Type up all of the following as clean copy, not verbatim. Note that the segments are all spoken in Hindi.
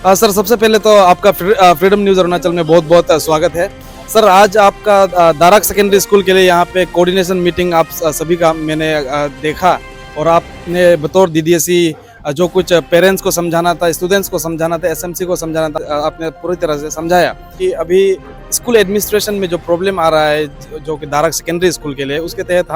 सर सबसे पहले तो आपका फ्रीडम न्यूज़ अरुणाचल में बहुत बहुत स्वागत है। सर आज आपका दारक सेकेंडरी स्कूल के लिए यहाँ पे कोऑर्डिनेशन मीटिंग आप सभी का मैंने देखा और आपने बतौर डीडीएसई जो कुछ पेरेंट्स को समझाना था, स्टूडेंट्स को समझाना था, एसएमसी को समझाना था, आपने पूरी तरह से समझाया कि अभी स्कूल एडमिनिस्ट्रेशन में जो प्रॉब्लम आ रहा है जो कि दारक सेकेंडरी स्कूल के लिए, उसके तहत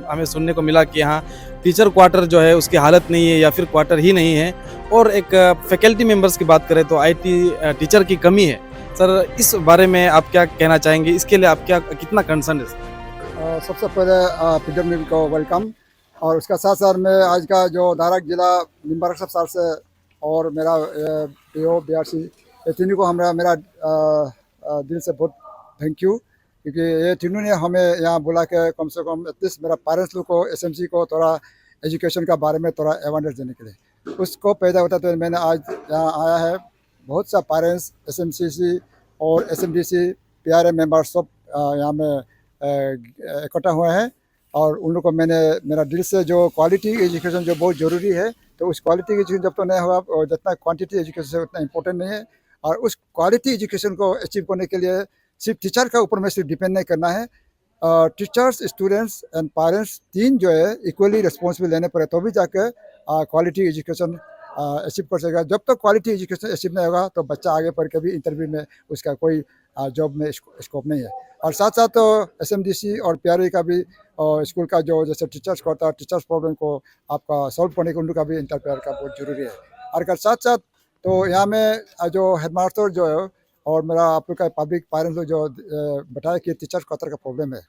हमें सुनने को मिला कि यहाँ टीचर क्वार्टर जो है उसकी हालत नहीं है या फिर क्वार्टर ही नहीं है। और एक फैकल्टी मेंबर्स की बात करें तो आईटी टीचर की कमी है। सर इस बारे में आप क्या कहना चाहेंगे, इसके लिए आप क्या कितना कंसर्न है? सबसे पहले फ्रीडम न्यूज़ को वेलकम। और उसका साथ साथ में आज का जो दारक जिला निम्बारक सब साल से और मेरा पीओ बीआरसी ये तीनों को मेरा दिल से बहुत थैंक यू, क्योंकि ये तीनों ने हमें यहाँ बुला के कम से कम एटलीस्ट मेरा पेरेंट्स लोग को एसएमसी को थोड़ा एजुकेशन का बारे में थोड़ा अवेयरनेस देने के लिए उसको पैदा होता तो मैंने आज यहाँ आया है। बहुत सा पेरेंट्स एसएमसीसी और एसएमडीसी पीआरए मेंबर सब यहाँ में इकट्ठा हुए हैं और उन लोग को मैंने मेरा दिल से जो क्वालिटी एजुकेशन जो बहुत ज़रूरी है, तो उस क्वालिटी एजुकेशन जब तो नहीं होगा और जितना क्वांटिटी एजुकेशन उतना इम्पोर्टेंट नहीं है। और उस क्वालिटी एजुकेशन को अचीव करने के लिए सिर्फ टीचर का ऊपर में सिर्फ डिपेंड नहीं करना है। टीचर्स, स्टूडेंट्स एंड पेरेंट्स तीन जो है इक्वली रिस्पॉन्सिबल लेने पड़े तो भी जाकर क्वालिटी एजुकेशन अचीव कर सकेगा। जब तक क्वालिटी एजुकेशन अचीव नहीं होगा तो बच्चा आगे पढ़ के भी इंटरव्यू में उसका कोई जॉब में स्कोप नहीं है। और साथ साथ तो एसएमडीसी और पीआरए का भी स्कूल का जो जैसे टीचर्स को होता है, टीचर्स प्रॉब्लम को आपका सॉल्व करने के उनका भी इंटरफेयर का बहुत ज़रूरी है। और अगर साथ साथ तो यहाँ में जो हेडमास्टर जो है और मेरा आप लोग का पब्लिक पेरेंट्स लोग जो बताया कि टीचर्स क्वार्टर का प्रॉब्लम है,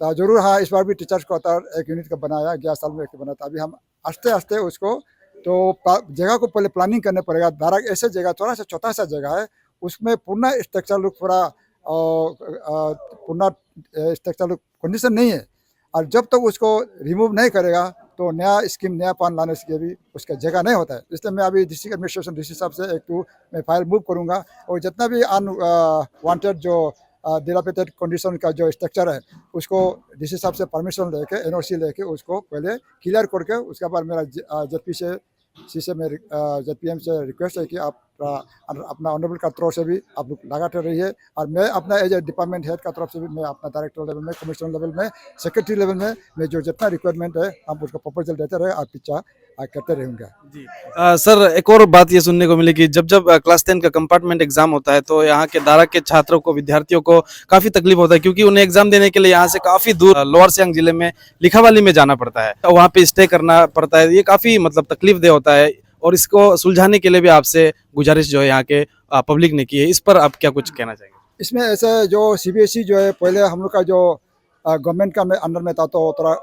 तो ज़रूर हाँ इस बार भी टीचर्स क्वार्टर एक यूनिट का बनाया, 11 साल में एक बनाया। तो अभी हम आस्ते आस्ते उसको तो जगह को पहले प्लानिंग करने पड़ेगा। दारक ऐसे जगह थोड़ा सा छोटा सा जगह है, उसमें पूर्ण स्ट्रक्चर लुक पूरा पूर्ण स्ट्रक्चर लुक कंडीशन नहीं है। और जब तक उसको रिमूव नहीं करेगा तो नया स्कीम नया प्लान लाने के भी उसका जगह नहीं होता है। इसलिए मैं अभी डिस्ट्रिक्ट एडमिनिस्ट्रेशन डीसी साहब से एक टू मैं फाइल मूव करूँगा और जितना भी अनवांटेड जो डिलापिटेड कंडीशन का जो स्ट्रक्चर है उसको डीसी साहब से परमिशन लेके एनओसी लेके उसको पहले क्लियर करके उसके बाद मेरा जेपी से सी से मैं जेपीएम से रिक्वेस्ट है कि आप अपना ऑनरेबल का तरफ से भी आप लोग लगाते रहिए। और मैं अपना एज ए डिपार्टमेंट हेड का तरफ से भी मैं अपना डायरेक्टर लेवल में, कमिश्नर लेवल में, सेक्रेटरी लेवल में मैं जो जितना रिक्वायरमेंट है हम उसका प्रपोजल देते रहे और पीछा करते रहेंगे जी सर एक और बात ये सुनने को मिली कि जब जब क्लास 10 का कंपार्टमेंट एग्जाम होता है तो यहाँ के दारक के छात्रों को, विद्यार्थियों को काफी तकलीफ होता है, क्योंकि उन्हें एग्जाम देने के लिए यहाँ से काफी दूर लोअर सियांग जिले में लिखावाली में जाना पड़ता है, वहाँ पे स्टे करना पड़ता है। ये काफी मतलब तकलीफ दे होता है और इसको सुलझाने के लिए भी आपसे गुजारिश जो है यहाँ के पब्लिक ने की है। इस पर आप क्या कुछ कहना चाहेंगे? इसमें ऐसे जो सीबीएसई जो है पहले हम लोग का जो गवर्नमेंट का अंडर में था तो थोड़ा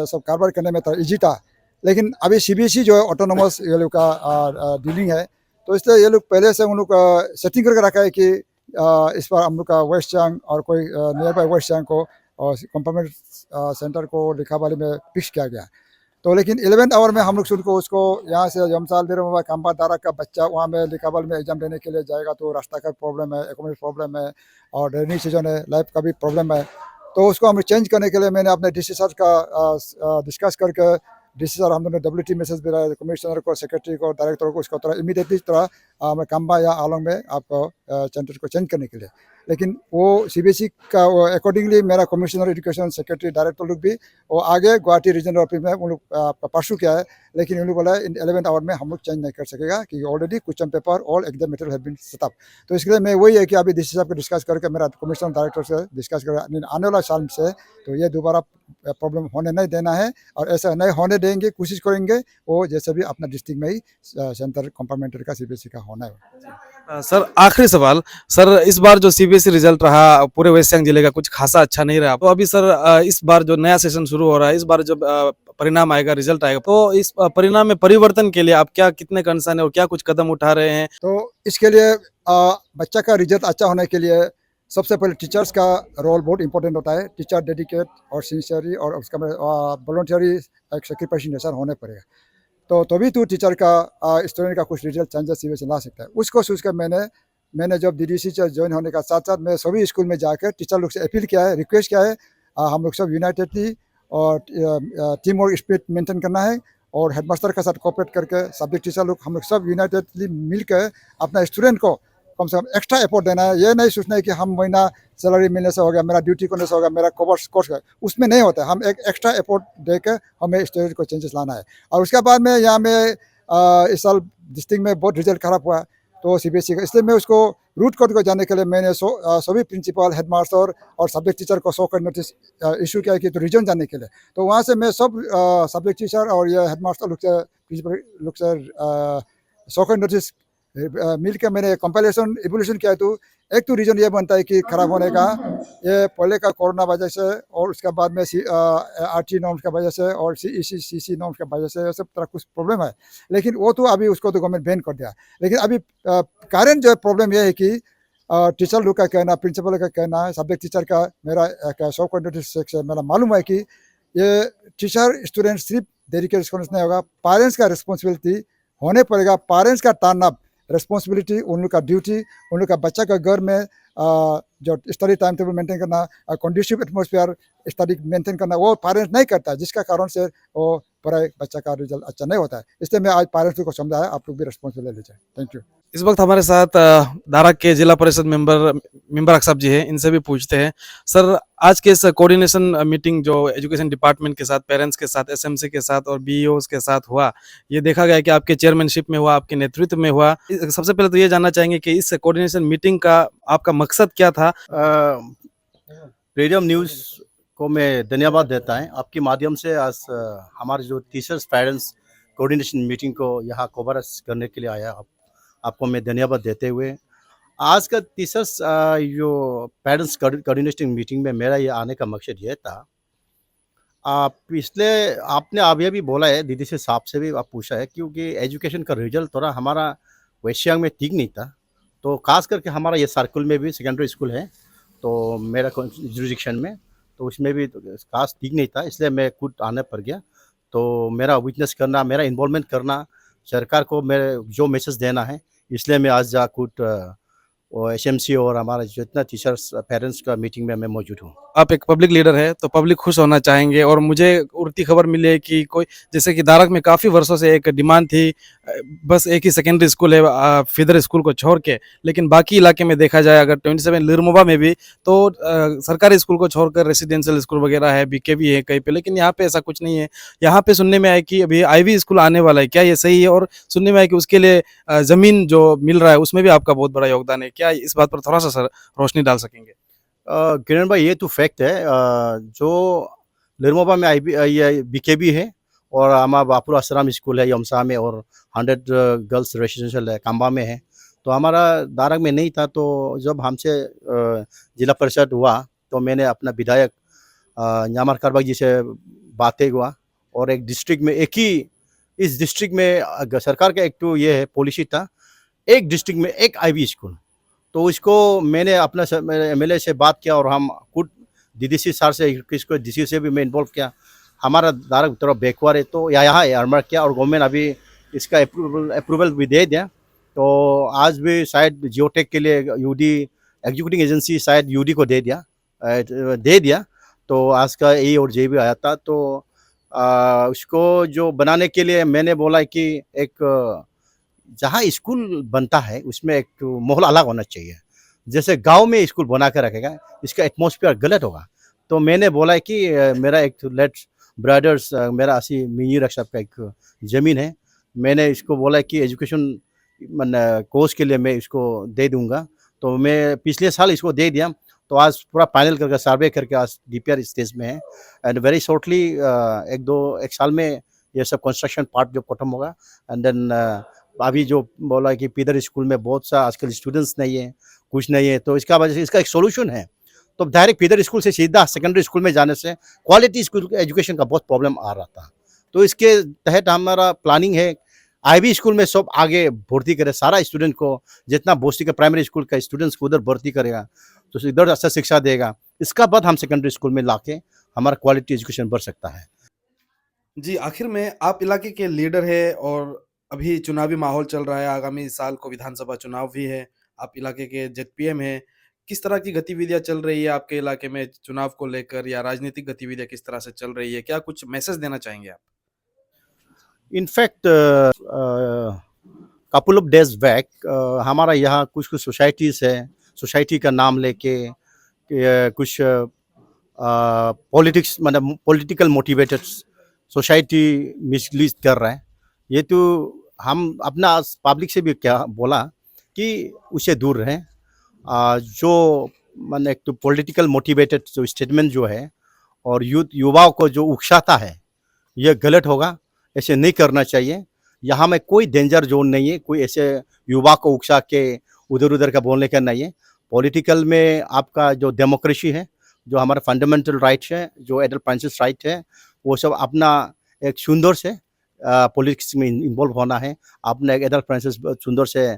सब कारोबार करने में थोड़ा ईजी था, लेकिन अभी सीबीएसई जो है ऑटोनोमस ये लोग का डीलिंग है। तो इसलिए ये लोग पहले से उन लोग सेटिंग करके रखा है कि इस बार हम लोग का वेस्ट सियांग और कोई नियर बाई वेस्ट सियांग को कंपार्टमेंट सेंटर को लिखावाली में फिक्स किया गया। तो लेकिन 11th आवर में हम लोग सुन को उसको यहाँ से जमसाल देर काम्बा दारक का बच्चा वहाँ में लिखावल में एग्जाम देने के लिए जाएगा तो रास्ता का प्रॉब्लम है, एकोमोडेशन प्रॉब्लम है और ड्रेनिंग सीजन है, लाइफ का भी प्रॉब्लम है। तो उसको हम चेंज करने के लिए मैंने अपने डीसी सर का डिस्कस करके डीसी सर हम लोगों ने डब्ल्यूटी मैसेज भेजा है कमिश्नर को, सेक्रेटरी को, डायरेक्टर को, उसको थोड़ा इमीडिएटली थोड़ा मैं काम्बा या आलोंग में आपको सेंटर को चेंज करने के लिए। लेकिन वो सीबीएसई का अकॉर्डिंगली मेरा कमिश्नर एजुकेशन, सेक्रेटरी, डायरेक्टर लोग भी वो आगे गुवाहाटी रीजनल ऑफिस में उन लोग परसू किया है, लेकिन उन लोग बोला इन 11th आवर में हम लोग चेंज नहीं कर सकेगा क्योंकि already question paper all exam material have been set up. तो इसके लिए मैं वही है कि अभी डीसी साहब को डिस्कस करके मेरा कमिश्नर डायरेक्टर से डिस्कस कर आने वाला साल से तो ये दोबारा प्रॉब्लम होने नहीं देना है और ऐसा नहीं होने देंगे, कोशिश करेंगे वो जैसे भी अपना डिस्ट्रिक्ट में ही सेंटर कंपार्टमेंटरी का सीबीएसई का होना है। सर आखिरी सवाल, सर इस बार जो सीबीएसई रिजल्ट रहा पूरे वेस्ट सियांग जिले का कुछ खासा अच्छा नहीं रहा, तो अभी सर इस बार जो नया सेशन शुरू हो रहा है, इस बार जब परिणाम आएगा, रिजल्ट आएगा, तो इस परिणाम में परिवर्तन के लिए आप क्या कितने कंसर्न है और क्या कुछ कदम उठा रहे हैं? तो इसके लिए बच्चा का रिजल्ट अच्छा होने के लिए सबसे पहले टीचर्स का रोल बहुत इंपॉर्टेंट होता है। टीचर डेडिकेट और सिंसियरली और उसका वॉलंटियरी एक सेक्रीफाइस होने पड़ेगा तो तभी तो टीचर का स्टूडेंट का कुछ रिजल्ट चेंजेस सीबीएसई ला सकता है। उसको सोचकर मैंने जब डीडीसी से ज्वाइन होने का साथ साथ मैं सभी स्कूल में जाकर टीचर लोग से अपील किया है, रिक्वेस्ट किया है हम लोग सब यूनाइटेडली और टीम वर्क स्पिरिट मेंटेन करना है और हेडमास्टर के साथ कोऑपरेट करके सब्जेक्ट टीचर लोग हम लोग सब यूनाइटेडली मिल के अपना स्टूडेंट को कम से कम एक्स्ट्रा एफर्ट देना है। ये नहीं सोचना है कि हम महीना सैलरी मिलने से हो गया, मेरा ड्यूटी करने से हो गया, मेरा कोर्स है, उसमें नहीं होता है। हम एक एक्स्ट्रा एफर्ट दे के हमें स्टूडेंट को चेंजेस लाना है। और उसके बाद में यहाँ में इस साल डिस्ट्रिक्ट में बहुत रिजल्ट खराब हुआ तो सीबीएसई का, इसलिए मैं उसको रूट कोड को जानने के लिए मैंने सभी प्रिंसिपल, हेडमास्टर और सब्जेक्ट टीचर को 100 का नोटिस इशू किया कि तो रीजन जानने के लिए। तो वहाँ से मैं सब सब्जेक्ट टीचर और ये हेडमास्टर लोग से, प्रिंसिपल लोग से 100 का नोटिस मिल के मैंने कंपाइलेशन एवोल्यूशन किया। तो एक तो रीजन ये बनता है कि खराब होने का, ये पहले का कोरोना वजह से और उसके बाद में आरटी नॉर्म्स का वजह से और सीसी नॉर्म्स का वजह से सब तरह कुछ प्रॉब्लम है। लेकिन वो तो अभी उसको तो गवर्नमेंट बैन कर दिया। लेकिन अभी कारण जो प्रॉब्लम ये है कि टीचर लोग का कहना, प्रिंसिपल का कहना, सब्जेक्ट टीचर का मेरा 100 का नोटिस से मेरा मालूम है कि ये टीचर स्टूडेंट सिर्फ डेडिकेट रिस्पॉन्स नहीं होगा, पेरेंट्स का रिस्पॉन्सिबिलिटी होने पड़ेगा। पेरेंट्स का टर्न अप रिस्पॉन्सिबिलिटी, उन लोग का ड्यूटी, उन लोग का बच्चा का घर में जो स्टडी टाइम टेबल मेंटेन करना, कंडीशिव एटमॉस्फेयर स्टडी मेंटेन करना, वो पेरेंट्स नहीं करता, जिसका कारण से वो पढ़ाई बच्चा का रिजल्ट अच्छा नहीं होता है। इसलिए मैं आज पेरेंट्स को समझाया आप लोग भी रिस्पॉन्सिबिलिटी ले लीजिए। Thank you. इस वक्त हमारे साथ दारक के जिला परिषद मेंबर अक्सर जी हैं, इनसे भी पूछते हैं। सर, आज के इस कोऑर्डिनेशन मीटिंग जो एजुकेशन डिपार्टमेंट के साथ, पेरेंट्स के साथ, एसएमसी के साथ और बीईओस के साथ हुआ, ये देखा गया कि आपके चेयरमैनशिप में हुआ, आपके नेतृत्व में हुआ। सबसे पहले तो ये जानना चाहेंगे कि इस कोऑर्डिनेशन मीटिंग का आपका मकसद क्या था? फ्रीडम न्यूज़ को मैं धन्यवाद देता है। आपके माध्यम से आज हमारे जो टीचर्स पेरेंट्स कोऑर्डिनेशन मीटिंग को यहाँ कवरेज करने के लिए आया। आपको मैं धन्यवाद देते हुए, आज का टीचर्स जो पेरेंट्स कोऑर्डिनेशन मीटिंग में मेरा ये आने का मकसद ये था, पिछले आपने अभी अभी बोला है, दीदी से साहब से भी आप पूछा है, क्योंकि एजुकेशन का रिजल्ट थोड़ा हमारा वेश्यांग में ठीक नहीं था। तो खास करके हमारा ये सर्कल में भी सेकेंडरी स्कूल है, तो मेरा जुरिडिक्शन में, तो उसमें भी खास ठीक नहीं था, इसलिए मैं खुद आने पर गया। तो मेरा विटनेस करना, मेरा इन्वॉल्वमेंट करना, सरकार को मेरे जो मैसेज देना है, इसलिए मैं आज जा खुद वो एसएमसी और हमारा जितना टीचर्स पेरेंट्स का मीटिंग में मैं मौजूद हूँ। आप एक पब्लिक लीडर है तो पब्लिक खुश होना चाहेंगे, और मुझे उड़ती खबर मिली है कि कोई, जैसे कि दारक में काफ़ी वर्षों से एक डिमांड थी, बस एक ही सेकेंडरी स्कूल है फिदर स्कूल को छोड़ के, लेकिन बाकी इलाके में देखा जाए, अगर 27 लिरमोबा में भी, तो सरकारी स्कूल को छोड़कर रेसिडेंशियल स्कूल वगैरह है, बीकेवी है कहीं पे, लेकिन यहाँ पे ऐसा कुछ नहीं है। यहाँ पे सुनने में आया कि अभी आईवी स्कूल आने वाला है, क्या ये सही है? और सुनने में आया कि उसके लिए ज़मीन जो मिल रहा है उसमें भी आपका बहुत बड़ा योगदान है। क्या इस बात पर थोड़ा सा सर रोशनी डाल सकेंगे? किरण भाई, ये तो फैक्ट है। जो लिरमोबा में ये बीकेबी है और हमारा बापुर आश्रम स्कूल है यमसा में, और 100 गर्ल्स रेसिडेंशियल है काम्बा में है। तो हमारा दारक में नहीं था। तो जब हमसे जिला परिषद हुआ तो मैंने अपना विधायक न्यामर कारबाग जी से बातें हुआ, और एक डिस्ट्रिक्ट में एक ही, इस डिस्ट्रिक्ट में सरकार का एक तो ये है पॉलिसी था, एक डिस्ट्रिक्ट में एक आईवी स्कूल। तो इसको मैंने अपना एमएलए से बात किया, और हम खुद डीडीसी सर से, इसको डीसी से भी मैं इन्वॉल्व किया। हमारा दारक थोड़ा बैकवर्ड है, तो यहाँ एडमर्क किया, और गवर्नमेंट अभी इसका अप्रूवल भी दे दिया। तो आज भी शायद जियोटेक के लिए यूडी एग्जीक्यूटिंग एजेंसी शायद यूडी को दे दिया। तो आज का ए और जे भी आया था। तो उसको जो बनाने के लिए मैंने बोला कि एक जहाँ स्कूल बनता है उसमें एक तो माहौल अलग होना चाहिए। जैसे गांव में स्कूल बना के रखेगा, इसका एटमॉस्फेयर गलत होगा। तो मैंने बोला कि मेरा एक लेट ब्रदर्स, मेरा 80 मिनी रक्षा का एक ज़मीन है, मैंने इसको बोला कि एजुकेशन कोर्स के लिए मैं इसको दे दूंगा। तो मैं पिछले साल इसको दे दिया। तो आज पूरा फाइनल करके सर्वे करके आज डीपीआर स्टेज में है, एंड वेरी शॉर्टली एक साल में ये सब कंस्ट्रक्शन पार्ट जो खत्म होगा। एंड देन अभी जो बोला कि पिदर स्कूल में बहुत सा आजकल स्टूडेंट्स नहीं है, कुछ नहीं है, तो इसका वजह से इसका एक सोल्यूशन है। तो डायरेक्ट पिदर स्कूल से सीधा सेकेंडरी स्कूल में जाने से क्वालिटी स्कूल एजुकेशन का बहुत प्रॉब्लम आ रहा था। तो इसके तहत हमारा प्लानिंग है, आईवी स्कूल में सब आगे भर्ती करे, सारा स्टूडेंट को, जितना बोस्टी का प्राइमरी स्कूल का स्टूडेंट्स को उधर भर्ती करेगा तो इधर अच्छा शिक्षा देगा। इसका बाद हम सेकेंडरी स्कूल में लाके हमारा क्वालिटी एजुकेशन बढ़ सकता है। जी, आखिर में आप इलाके के लीडर है, और अभी चुनावी माहौल चल रहा है, आगामी साल को विधानसभा चुनाव भी है, आप इलाके के जेडपीएम हैं। किस तरह की गतिविधियाँ चल रही है आपके इलाके में चुनाव को लेकर, या राजनीतिक गतिविधियाँ किस तरह से चल रही है? क्या कुछ मैसेज देना चाहेंगे आप? In fact couple of days back हमारा यहाँ कुछ कुछ सोसाइटीज़ है, सोसाइटी का नाम लेके कुछ पॉलिटिक्स मतलब पॉलिटिकल मोटिवेटेड सोसाइटी मिसलीड कर रहा है। ये तो हम अपना पब्लिक से भी क्या बोला कि उसे दूर रहें। जो माने एक तो पॉलिटिकल मोटिवेटेड जो स्टेटमेंट जो है और युवाओं को जो उकसाता है, यह गलत होगा, ऐसे नहीं करना चाहिए। यहाँ में कोई डेंजर जोन नहीं है, कोई ऐसे युवा को उकसा के उधर-उधर का बोलने का नहीं है। पॉलिटिकल में आपका जो डेमोक्रेसी है, जो हमारा फंडामेंटल राइट्स है, जो एडल्ट प्रिंसेस राइट है, वो सब अपना एक सुंदर से पॉलिटिक्स में इन्वॉल्व होना है। अपना एक एडल्ट प्रिंसेस सुंदर से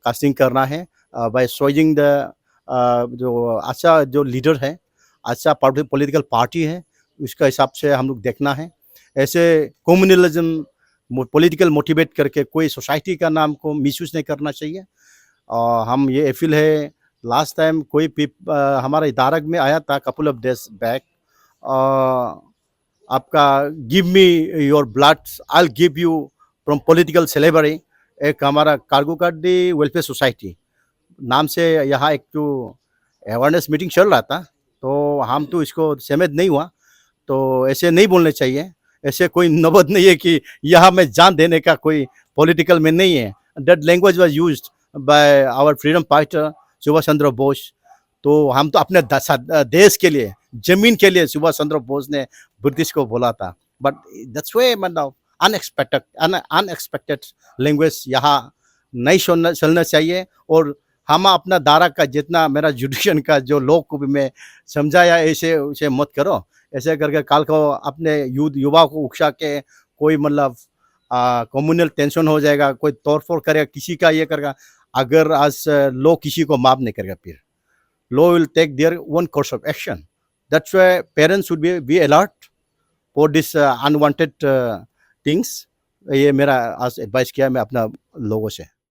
कास्टिंग करना है बाय चॉइसिंग द जो अच्छा जो लीडर है, अच्छा पॉलिटिकल पार्टी है, उसका हिसाब से हम लोग देखना है। ऐसे कम्युनलिज्म पॉलिटिकल मोटिवेट करके कोई सोसाइटी का नाम को मिसयूज नहीं करना चाहिए। हम ये अपील है, लास्ट टाइम कोई हमारे दारक में आया था कपल ऑफ डेज बैक, आपका give me your blood I will give you from political salivary, एक हमारा कार्गोकाडी वेलफेयर सोसाइटी नाम से यहाँ एक तो अवेयरनेस मीटिंग चल रहा था, तो हम तो इसको सहमत नहीं हुआ। तो ऐसे नहीं बोलने चाहिए, ऐसे कोई नौबत नहीं है कि यहाँ में जान देने का कोई पॉलिटिकल में नहीं है। That language was used by our freedom fighter Subhash Chandra Bose. तो हम तो अपने देश के लिए, जमीन के लिए सुभाष चंद्र बोस ने ब्रिटिश को बोला था। बट दैट्स वे मतलब अनएक्सपेक्टेड लैंग्वेज यहाँ नहीं चलना चाहिए। और हम अपना दारा का जितना मेरा जुडिशन का जो लोग को भी मैं समझाया, ऐसे उसे मत करो, ऐसे करके कल को अपने युवा को उकसा के कोई मतलब कम्युनल टेंशन हो जाएगा, कोई तोड़फोड़ करेगा, किसी का ये करेगा। अगर आज लो किसी को माफ नहीं करेगा, फिर law will take their own course of action. That's why parents should be alert for this unwanted things. ये मेरा आज एडवाइस किया मैं अपना लोगों से।